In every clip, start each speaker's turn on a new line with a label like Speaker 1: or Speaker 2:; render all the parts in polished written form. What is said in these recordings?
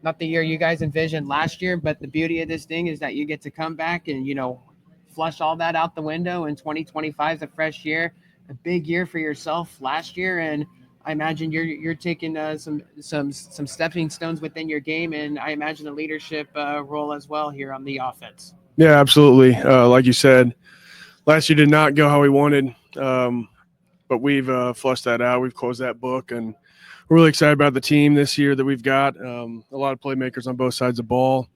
Speaker 1: not the year you guys envisioned last year, but the beauty of this thing is that you get to come back and flush all that out the window. And 2025 is a fresh year, a big year for yourself last year, and I imagine you're taking some stepping stones within your game, and I imagine a leadership role as well here on the offense.
Speaker 2: Yeah, absolutely. Like you said, last year did not go how we wanted, but we've flushed that out. We've closed that book, and we're really excited about the team this year that we've got. A lot of playmakers on both sides of the ball.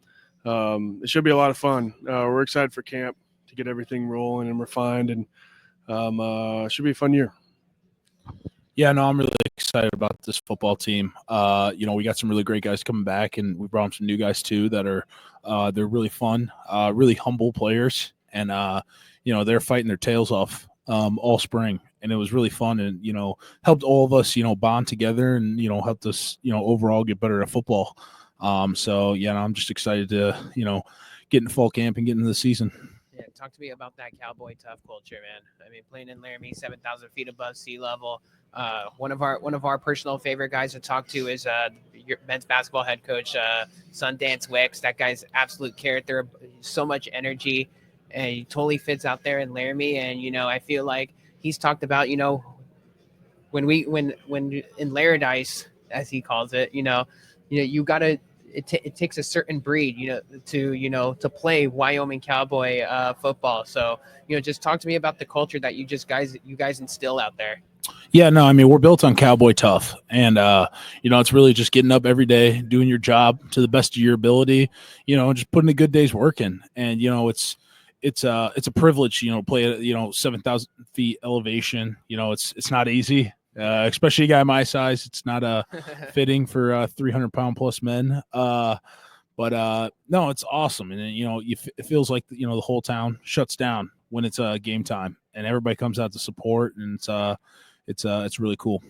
Speaker 2: It should be a lot of fun. We're excited for camp to get everything rolling and refined, and it should be a fun year.
Speaker 3: Yeah, no, I'm really excited about this football team. We got some really great guys coming back, and we brought them some new guys too that are they're really fun, really humble players, and they're fighting their tails off all spring, and it was really fun, and helped all of us bond together, and helped us overall get better at football. So yeah, no, I'm just excited to get into fall camp and get into the season.
Speaker 1: Yeah, talk to me about that cowboy tough culture, man. I mean, playing in Laramie, 7,000 feet above sea level. One of our personal favorite guys to talk to is your men's basketball head coach, Sundance Wicks. That guy's absolute character, so much energy, and he totally fits out there in Laramie. And I feel like he's talked about when in Laradice, as he calls it, you gotta. It takes a certain breed, to play Wyoming cowboy football. So, just talk to me about the culture that you guys instill out there.
Speaker 3: Yeah, no, I mean, we're built on cowboy tough, and it's really just getting up every day, doing your job to the best of your ability, just putting a good day's work in. And it's a privilege, play at 7,000 feet elevation. It's not easy. Especially a guy my size, it's not fitting for 300-pound plus men. But no, it's awesome, and it feels like the whole town shuts down when it's game time, and everybody comes out to support, and it's really cool.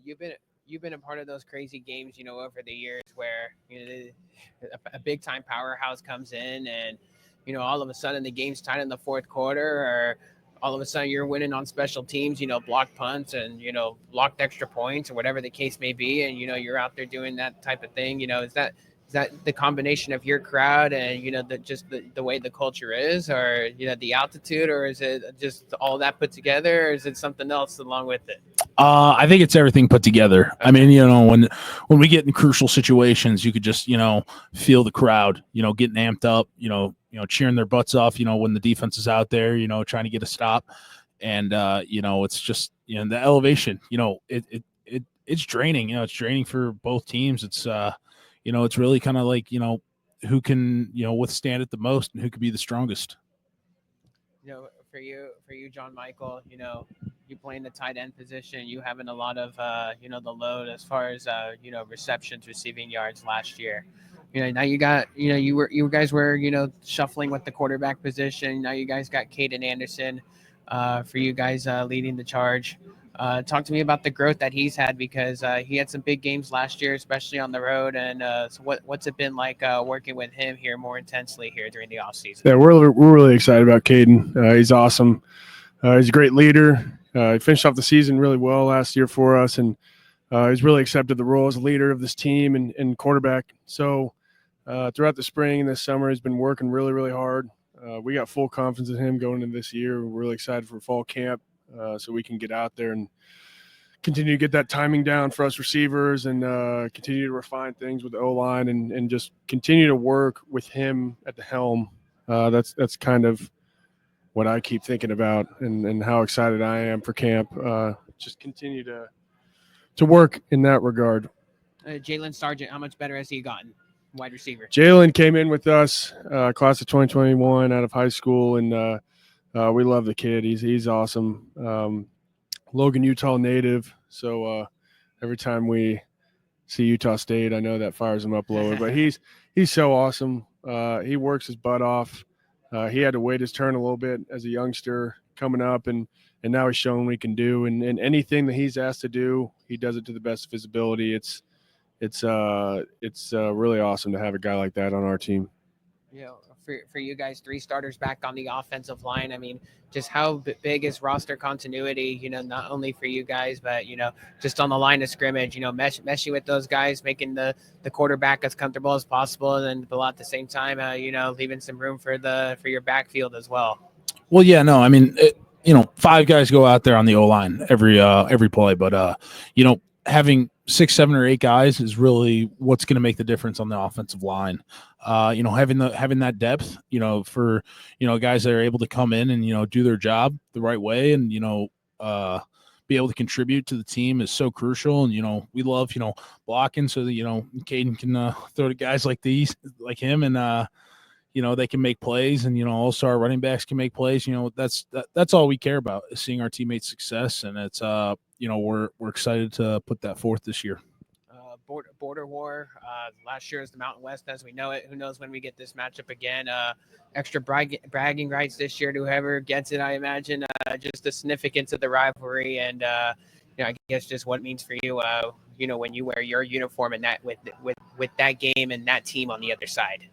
Speaker 1: You've been a part of those crazy games, over the years where a big time powerhouse comes in, and all of a sudden the game's tied in the fourth quarter, or all of a sudden you're winning on special teams, blocked punts and, blocked extra points or whatever the case may be. And, you're out there doing that type of thing. Is that the combination of your crowd and, the way the culture is, or, the altitude, or is it just all that put together, or is it something else along with it?
Speaker 3: I think it's everything put together. Okay. I mean, when we get in crucial situations, you could just, feel the crowd, getting amped up, cheering their butts off, when the defense is out there, trying to get a stop. And, it's just, the elevation, it's draining, it's draining for both teams. It's, it's really kind of like, who can, withstand it the most and who could be the strongest.
Speaker 1: For you, John Michael, you playing the tight end position, you having a lot of, the load as far as, receptions, receiving yards last year. Now you got, you guys were, shuffling with the quarterback position. Now you guys got Kaden Anderson, for you guys leading the charge. Talk to me about the growth that he's had, because he had some big games last year, especially on the road. And so what's it been like working with him here more intensely here during the offseason?
Speaker 2: Yeah, we're really excited about Kaden. He's awesome. He's a great leader. He finished off the season really well last year for us, and he's really accepted the role as a leader of this team and quarterback. So throughout the spring and this summer, he's been working really, really hard. We got full confidence in him going into this year. We're really excited for fall camp so we can get out there and continue to get that timing down for us receivers, and continue to refine things with the O-line, and just continue to work with him at the helm. That's kind of what I keep thinking about, and how excited I am for camp. Just continue to work in that regard.
Speaker 1: Jalen Sargent, how much better has he gotten? Wide receiver.
Speaker 2: Jalen came in with us, class of 2021 out of high school, and we love the kid. He's awesome. Logan, Utah native, so every time we see Utah State, I know that fires him up lower. But he's so awesome. He works his butt off. He had to wait his turn a little bit as a youngster coming up, and now he's showing what he can do. And anything that he's asked to do, he does it to the best of his ability. It's really awesome to have a guy like that on our team.
Speaker 1: For you guys, 3 starters back on the offensive line. I mean, just how big is roster continuity? Not only for you guys, but just on the line of scrimmage. Meshing with those guys, making the quarterback as comfortable as possible, and then at the same time, leaving some room for your backfield as well.
Speaker 3: Well, yeah, no, I mean, 5 guys go out there on the O line every play, but having 6, 7, or 8 guys is really what's going to make the difference on the offensive line. Having that depth, for guys that are able to come in and do their job the right way and be able to contribute to the team is so crucial. And we love blocking so that Kaden can throw to guys like him and they can make plays, and all-star running backs can make plays. That's all we care about, is seeing our teammates' success, and it's we're excited to put that forth this year.
Speaker 1: Border war. Last year is the Mountain West as we know it. Who knows when we get this matchup again? Extra bragging rights this year to whoever gets it, I imagine. Just the significance of the rivalry, and I guess just what it means for you. When you wear your uniform and that with that game and that team on the other side.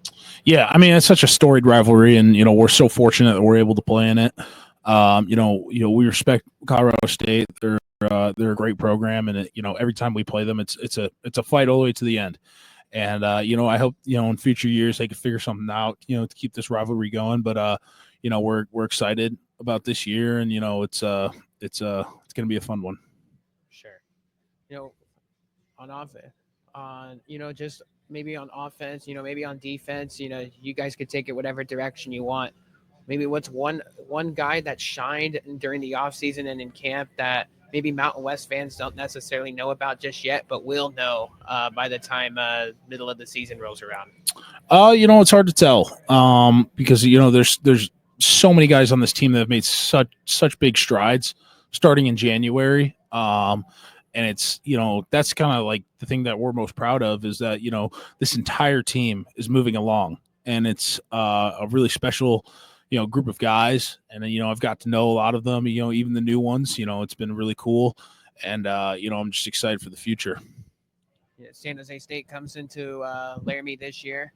Speaker 3: Yeah, I mean, it's such a storied rivalry, and we're so fortunate that we're able to play in it. We respect Colorado State. They're a great program, and every time we play them, it's a fight all the way to the end. And I hope in future years they can figure something out, to keep this rivalry going. But we're excited about this year, and it's going to be a fun one.
Speaker 1: Sure. On offense, just maybe on offense, maybe on defense, you guys could take it whatever direction you want. Maybe what's one guy that shined during the offseason and in camp that maybe Mountain West fans don't necessarily know about just yet, but will know by the time middle of the season rolls around?
Speaker 3: It's hard to tell because there's so many guys on this team that have made such big strides starting in January. And it's, that's kind of like the thing that we're most proud of, is that, this entire team is moving along, and it's a really special, group of guys. And then, I've got to know a lot of them, even the new ones. It's been really cool. And, I'm just excited for the future.
Speaker 1: Yeah, San Jose State comes into Laramie this year.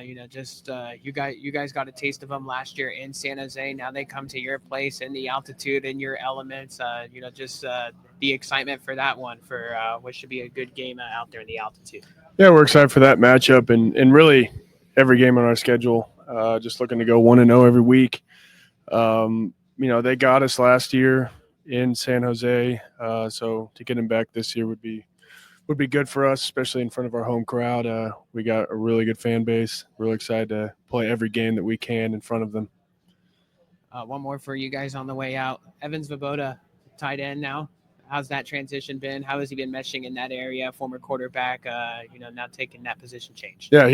Speaker 1: You guys got a taste of them last year in San Jose. Now they come to your place in the altitude and your elements. The excitement for that one, for what should be a good game out there in the altitude.
Speaker 2: Yeah, we're excited for that matchup, and really every game on our schedule. Just looking to go 1-0 every week. They got us last year in San Jose, so to get them back this year would be good for us, especially in front of our home crowd. We got a really good fan base. Really excited to play every game that we can in front of them.
Speaker 1: One more for you guys on the way out. Evan Svoboda, tight end now. How's that transition been? How has he been meshing in that area? Former quarterback, now taking that position change.
Speaker 2: Yeah,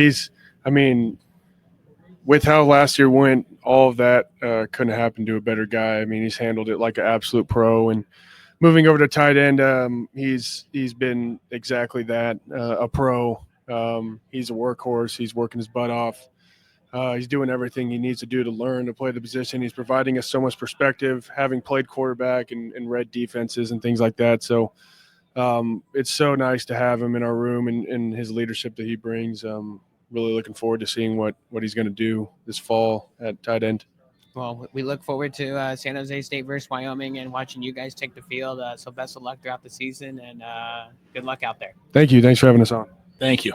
Speaker 2: with how last year went, all of that couldn't happen to a better guy. I mean, he's handled it like an absolute pro, and moving over to tight end, he's been exactly that, a pro. He's a workhorse. He's working his butt off. He's doing everything he needs to do to learn to play the position. He's providing us so much perspective, having played quarterback and read defenses and things like that. So it's so nice to have him in our room and his leadership that he brings. Really looking forward to seeing what he's going to do this fall at tight end.
Speaker 1: Well, we look forward to San Jose State versus Wyoming and watching you guys take the field. So best of luck throughout the season, and good luck out there.
Speaker 2: Thank you. Thanks for having us on.
Speaker 3: Thank you.